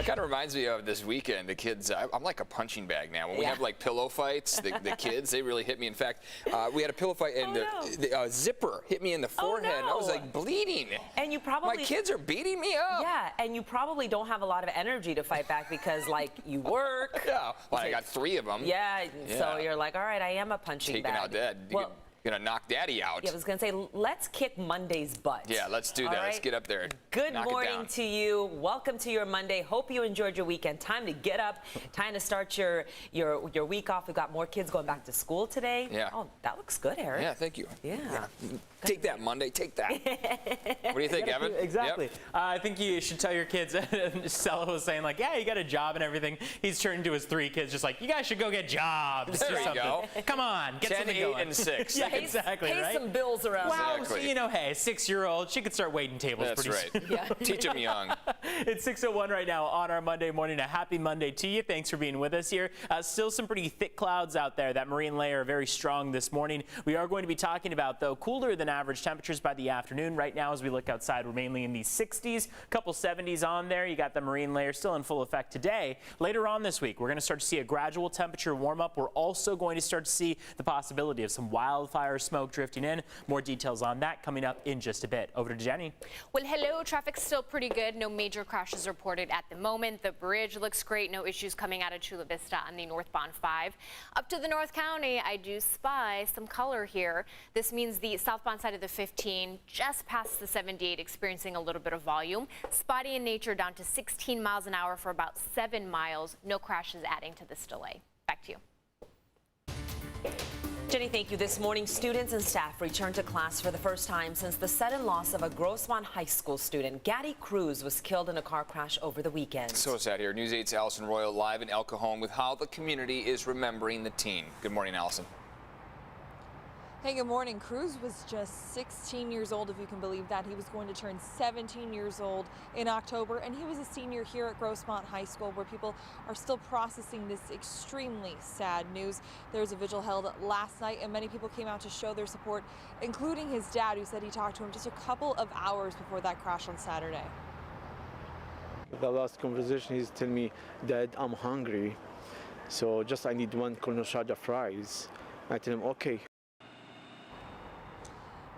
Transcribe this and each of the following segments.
It kind of reminds me of this weekend. The kids, I'm like a punching bag now. When we have like pillow fights, the kids, they really hit me. In fact, we had a pillow fight and the zipper hit me in the forehead. I was like bleeding. And you probably... My kids are beating me up. Yeah, and you probably don't have a lot of energy to fight back because like you work. Yeah, well, I got 3 of them. Yeah, so you're like, all right, I am a punching bag. Taking out Dad. Well, gonna knock Daddy out. Yeah, I was gonna say, let's kick Monday's butt. Yeah, let's do that. Right? Let's get up there. Good morning to you. Welcome to your Monday. Hope you enjoyed your weekend. Time to get up. Time to start your week off. We've got more kids going back to school today. Yeah. Oh, that looks good, Eric. Yeah, thank you. Yeah. Take that, Monday. Take that. What do you think, Evan? Exactly. Yep. I think you should tell your kids. Stella was saying like, yeah, you got a job and everything. He's turning to his 3 kids, just like, you guys should go get jobs. There you go. Come on, get 10, something 8, going. and 6. Yeah, exactly. Pay some bills around. Wow, Exactly. so, you know, hey, 6-year-old, she could start waiting tables That's pretty right. soon. Yeah. Teach them young. It's 6:01 right now on our Monday morning. A happy Monday to you. Thanks for being with us here. Still some pretty thick clouds out there. That marine layer very strong this morning. We are going to be talking about, though, cooler than average temperatures by the afternoon. Right now, as we look outside, we're mainly in the 60s, a couple 70s on there. You got the marine layer still in full effect today. Later on this week, we're going to start to see a gradual temperature warm up. We're also going to start to see the possibility of some wildfire smoke drifting in. More details on that coming up in just a bit. Over to Jenny. Well, hello. Traffic's still pretty good. No major crashes reported at the moment. The bridge looks great. No issues coming out of Chula Vista on the northbound 5. Up to the North County, I do spy some color here. This means the southbound side of the 15 just past the 78 experiencing a little bit of volume. Spotty in nature down to 16 miles an hour for about 7 miles. No crashes adding to this delay. Back to you. Jenny, thank you. This morning, students and staff returned to class for the first time since the sudden loss of a Grossmont High School student. Gaddy Cruz was killed in a car crash over the weekend. So sad here. News 8's Allison Royal live in El Cajon with how the community is remembering the teen. Good morning, Allison. Hey, good morning. Cruz was just 16 years old, if you can believe that. He was going to turn 17 years old in October, and he was a senior here at Grossmont High School, where people are still processing this extremely sad news. There was a vigil held last night, and many people came out to show their support, including his dad, who said he talked to him just a couple of hours before that crash on Saturday. The last conversation, he's telling me, Dad, I'm hungry, so just I need 1 Colonel Shaja fries. I tell him, okay.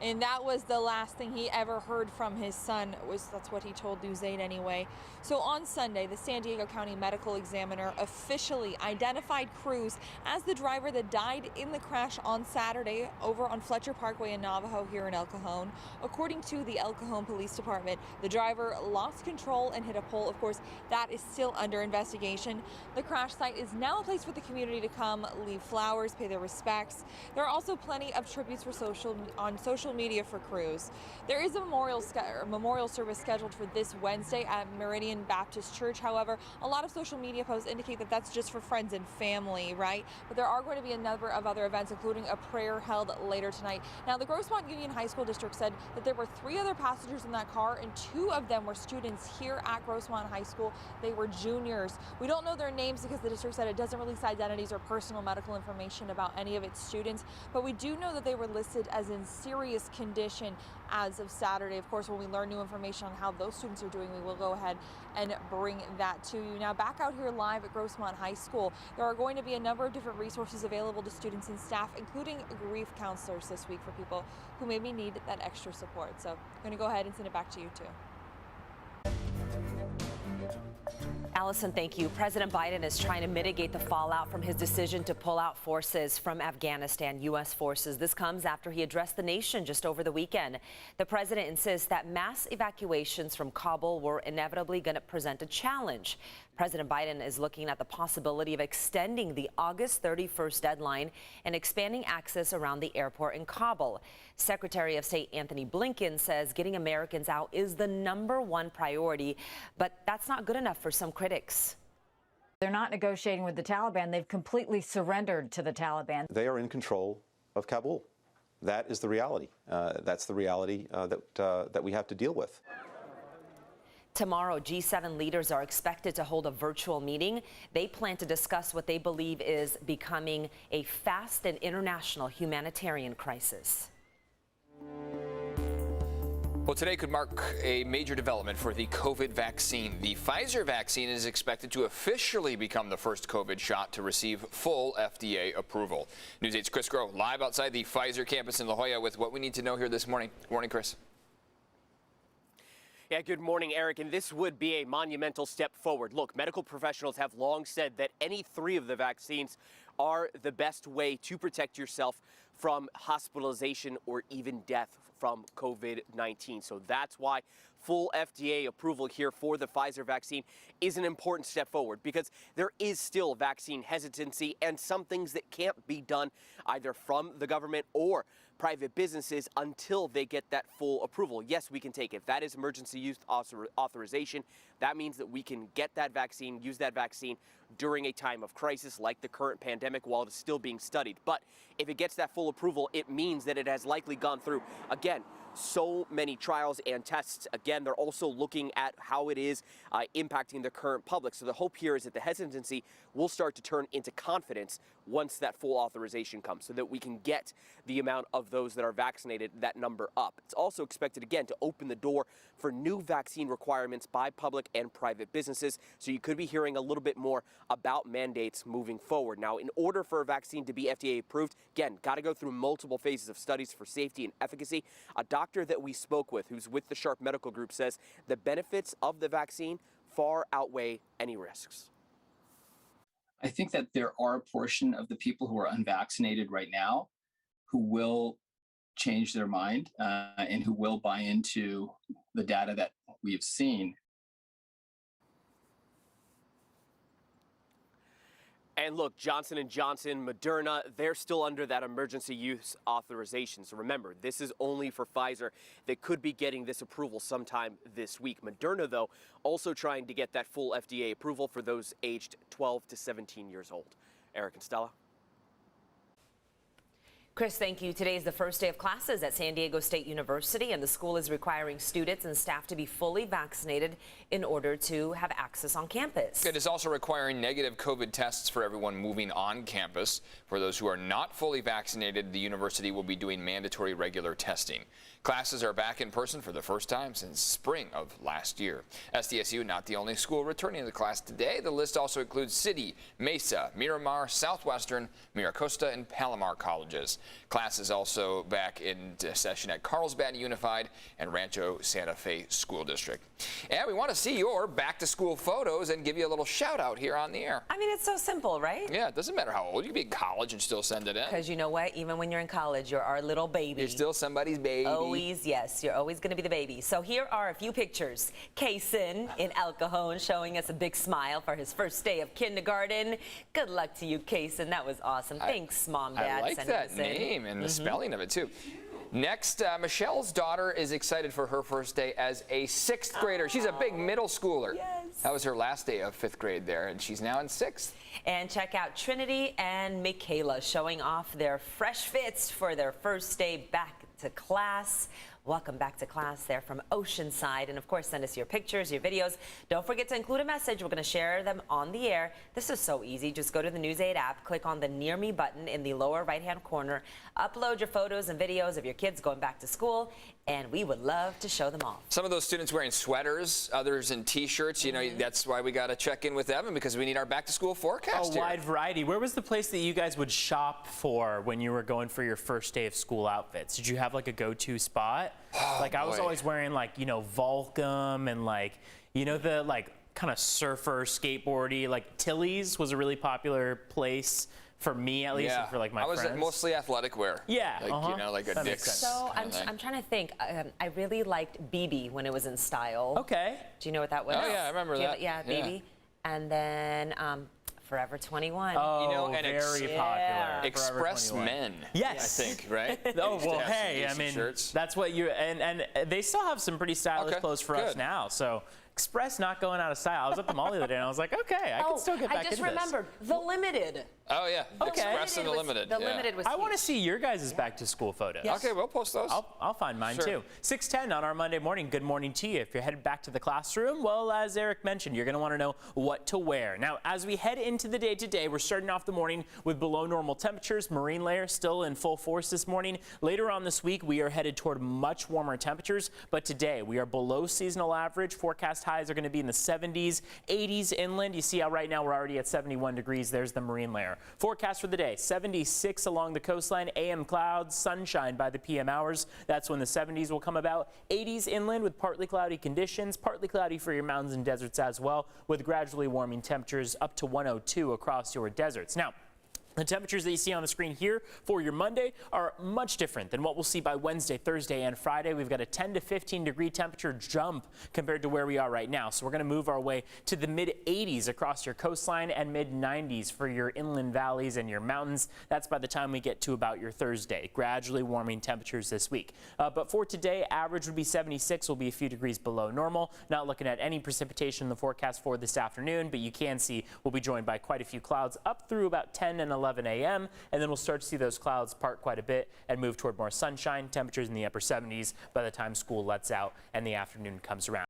And that was the last thing he ever heard from his son. That's what he told News 8 anyway. So on Sunday, the San Diego County Medical Examiner officially identified Cruz as the driver that died in the crash on Saturday over on Fletcher Parkway in Navajo here in El Cajon. According to the El Cajon Police Department, the driver lost control and hit a pole. Of course, that is still under investigation. The crash site is now a place for the community to come, leave flowers, pay their respects. There are also plenty of tributes for social media for Cruz. There is a memorial service scheduled for this Wednesday at Meridian Baptist Church. However, a lot of social media posts indicate that that's just for friends and family, right? But there are going to be a number of other events, including a prayer held later tonight. Now, the Grossmont Union High School District said that there were 3 other passengers in that car, and 2 of them were students here at Grossmont High School. They were juniors. We don't know their names because the district said it doesn't release identities or personal medical information about any of its students, but we do know that they were listed as in serious condition as of Saturday. Of course, when we learn new information on how those students are doing, we will go ahead and bring that to you. Now, back out here live at Grossmont High School, there are going to be a number of different resources available to students and staff, including grief counselors this week for people who maybe need that extra support. So I'm going to go ahead and send it back to you too. Allison, thank you. President Biden is trying to mitigate the fallout from his decision to pull out forces from Afghanistan, U.S. forces. This comes after he addressed the nation just over the weekend. The president insists that mass evacuations from Kabul were inevitably going to present a challenge. President Biden is looking at the possibility of extending the August 31st deadline and expanding access around the airport in Kabul. Secretary of State Anthony Blinken says getting Americans out is the #1 priority, but that's not good enough for some critics. They're not negotiating with the Taliban. They've completely surrendered to the Taliban. They are in control of Kabul. That is the reality. That's the reality that we have to deal with. Tomorrow, G7 leaders are expected to hold a virtual meeting. They plan to discuss what they believe is becoming a fast and international humanitarian crisis. Well, today could mark a major development for the COVID vaccine. The Pfizer vaccine is expected to officially become the first COVID shot to receive full FDA approval. News 8's Chris Groh live outside the Pfizer campus in La Jolla with what we need to know here this morning. Good morning, Chris. Yeah, good morning, Eric. And this would be a monumental step forward. Look, medical professionals have long said that any three of the vaccines are the best way to protect yourself from hospitalization or even death from COVID-19. So that's why full FDA approval here for the Pfizer vaccine is an important step forward, because there is still vaccine hesitancy and some things that can't be done either from the government or private businesses until they get that full approval. Yes, we can take it. That is emergency use authorization. That means that we can get that vaccine, use that vaccine during a time of crisis like the current pandemic while it is still being studied. But if it gets that full approval, it means that it has likely gone through, again, so many trials and tests. Again, they're also looking at how it is impacting the current public. So the hope here is that the hesitancy will start to turn into confidence once that full authorization comes, so that we can get the amount of those that are vaccinated, that number up. It's also expected, again, to open the door for new vaccine requirements by public and private businesses. So you could be hearing a little bit more about mandates moving forward. Now, in order for a vaccine to be FDA approved, again, got to go through multiple phases of studies for safety and efficacy. A doctor that we spoke with, who's with the Sharp Medical Group, says the benefits of the vaccine far outweigh any risks. I think that there are a portion of the people who are unvaccinated right now who will change their mind and who will buy into the data that we've seen. And look, Johnson & Johnson, Moderna, they're still under that emergency use authorization. So remember, this is only for Pfizer. They could be getting this approval sometime this week. Moderna, though, also trying to get that full FDA approval for those aged 12 to 17 years old. Eric and Stella. Chris, thank you. Today is the first day of classes at San Diego State University, and the school is requiring students and staff to be fully vaccinated in order to have access on campus. It is also requiring negative COVID tests for everyone moving on campus. For those who are not fully vaccinated, the university will be doing mandatory regular testing. Classes are back in person for the first time since spring of last year. SDSU not the only school returning to class today. The list also includes City, Mesa, Miramar, Southwestern, Miracosta, and Palomar colleges. Class is also back in session at Carlsbad Unified and Rancho Santa Fe School District. And we want to see your back-to-school photos and give you a little shout-out here on the air. I mean, it's so simple, right? Yeah, it doesn't matter how old. You can be in college and still send it in. Because you know what? Even when you're in college, you're our little baby. You're still somebody's baby. Always, yes. You're always going to be the baby. So here are a few pictures. Kaysen in El Cajon showing us a big smile for his first day of kindergarten. Good luck to you, Kaysen. That was awesome. Thanks, Mom, Dad. I like that name and the spelling of it, too. Next, Michelle's daughter is excited for her first day as a 6th grader. She's a big middle schooler. Yes. That was her last day of 5th grade there, and she's now in 6th. And check out Trinity and Michaela showing off their fresh fits for their first day back to class. Welcome back to class there from Oceanside. And of course, send us your pictures, your videos. Don't forget to include a message. We're going to share them on the air. This is so easy. Just go to the News 8 app, click on the Near Me button in the lower right-hand corner, upload your photos and videos of your kids going back to school, and we would love to show them all. Some of those students wearing sweaters, others in T-shirts. You know, that's why we got to check in with Evan, because we need our back-to-school forecast here. A wide variety. Where was the place that you guys would shop for when you were going for your first day of school outfits? Did you have like a go-to spot? Like I was always wearing like, you know, Volcom and like, you know, the like kind of surfer skateboardy, like Tilly's was a really popular place for me, at least, and for like my friends. I was mostly athletic wear. Yeah. Like, you know, like a Dick's. So I'm trying to think. I really liked BB when it was in style. Okay. Do you know what that was? Oh, yeah, I remember that. Yeah, BB. And then Forever 21. Oh, you know, and very popular. Express Men. Yes. I think, right? Oh, well, hey, I mean, that's what you, and they still have some pretty stylish clothes for us now. So Express not going out of style. I was at the mall the other day and I was like, okay, I can still get back I just into this. remembered the limited. Oh, yeah. Express and the limited. The yeah. limited was I want to huge. see your guys' back to school photos. Okay, we'll post those. I'll find mine Sure. too. 6:10 on our Monday morning. Good morning to you. If you're headed back to the classroom, well, as Eric mentioned, you're going to want to know what to wear. Now, as we head into the day today, we're starting off the morning with below normal temperatures. Marine layer still in full force this morning. Later on this week, we are headed toward much warmer temperatures, but today we are below seasonal average. Forecast highs are going to be in the 70s, 80s inland. You see how right now we're already at 71 degrees. There's the marine layer. Forecast for the day, 76 along the coastline, AM clouds, sunshine by the PM hours. That's when the 70s will come about. 80s inland with partly cloudy conditions, partly cloudy for your mountains and deserts as well, with gradually warming temperatures up to 102 across your deserts. Now, the temperatures that you see on the screen here for your Monday are much different than what we'll see by Wednesday, Thursday, and Friday. We've got a 10 to 15 degree temperature jump compared to where we are right now. So we're going to move our way to the mid 80s across your coastline and mid 90s for your inland valleys and your mountains. That's by the time we get to about your Thursday. Gradually warming temperatures this week. But for today, average would be 76, will be a few degrees below normal. Not looking at any precipitation in the forecast for this afternoon, but you can see we'll be joined by quite a few clouds up through about 10 and 11 a.m. and then we'll start to see those clouds part quite a bit and move toward more sunshine. Temperatures in the upper 70s by the time school lets out and the afternoon comes around.